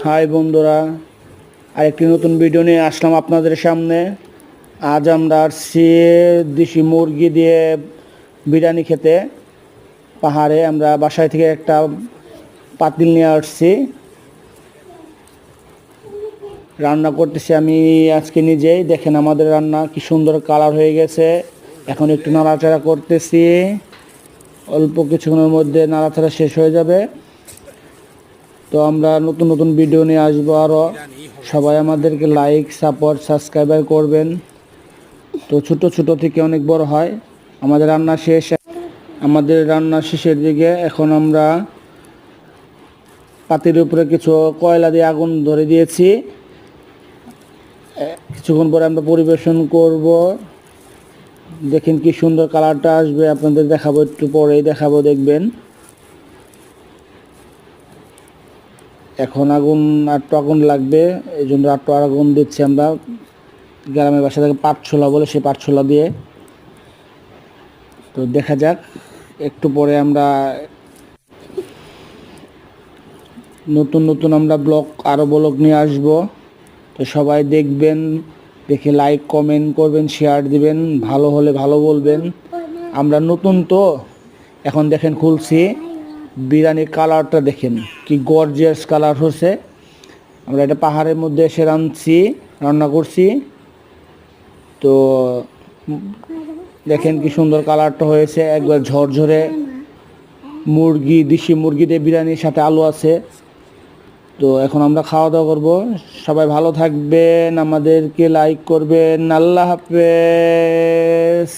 High বন্ধুরা, আরেকটি নতুন ভিডিও নিয়ে আসলাম আপনাদের সামনে। আজ আমরা আসছি দেশি মুরগি দিয়ে বিরিয়ানি খেতে। পাহাড়ে আমরা বাসায় থেকে একটা পাতিল নিয়ে আসছি, রান্না করতেছি আমি আজকে নিজেই। দেখেন আমাদের রান্না কি সুন্দর কালার হয়ে গেছে। এখন একটু নাড়াচাড়া করতেছি, অল্প কিছুক্ষণের মধ্যে নাড়াচাড়া শেষ হয়ে যাবে। তো আমরা নতুন নতুন ভিডিও নিয়ে আসবো আরও। সবাই আমাদেরকে লাইক সাপোর্ট সাবস্ক্রাইবার করবেন। তো ছোট ছোট থেকে অনেক বড় হয়। আমাদের রান্না শেষের দিকে। এখন আমরা পাতির উপরে কিছু কয়লা দিয়ে আগুন ধরে দিয়েছি। কিছুক্ষণ পরে আমরা পরিবেশন করব। দেখেন কি সুন্দর কালারটা আসবে, আপনাদের দেখাবো, একটু পরেই দেখাবো, দেখবেন। এখন আগুন লাগবে, এই জন্য আগুন দিচ্ছি আমরা। গ্রামের বাসা থেকে পাটছোলা বলে, সেই পাটছোলা দিয়ে। তো দেখা যাক, একটু পরে আমরা নতুন আমরা আরও ব্লগ নিয়ে আসব। তো সবাই দেখবেন, দেখে লাইক কমেন্ট করবেন, শেয়ার দিবেন, ভালো হলে ভালো বলবেন। আমরা নতুন তো, এখন দেখেন খুলছি, বিরিয়ানির কালারটা দেখেন কি গর্জিয়াস কালার হচ্ছে। আমরা এটা পাহাড়ের মধ্যে এসে রান্না করছি। তো দেখেন কি সুন্দর কালারটা হয়েছে, একবার ঝরঝরে দেশি মুরগি দিয়ে বিরিয়ানির সাথে আলু আছে। তো এখন আমরা খাওয়া দাওয়া করবো। সবাই ভালো থাকবেন, আমাদেরকে লাইক করবেন। আল্লাহ হাফেজ।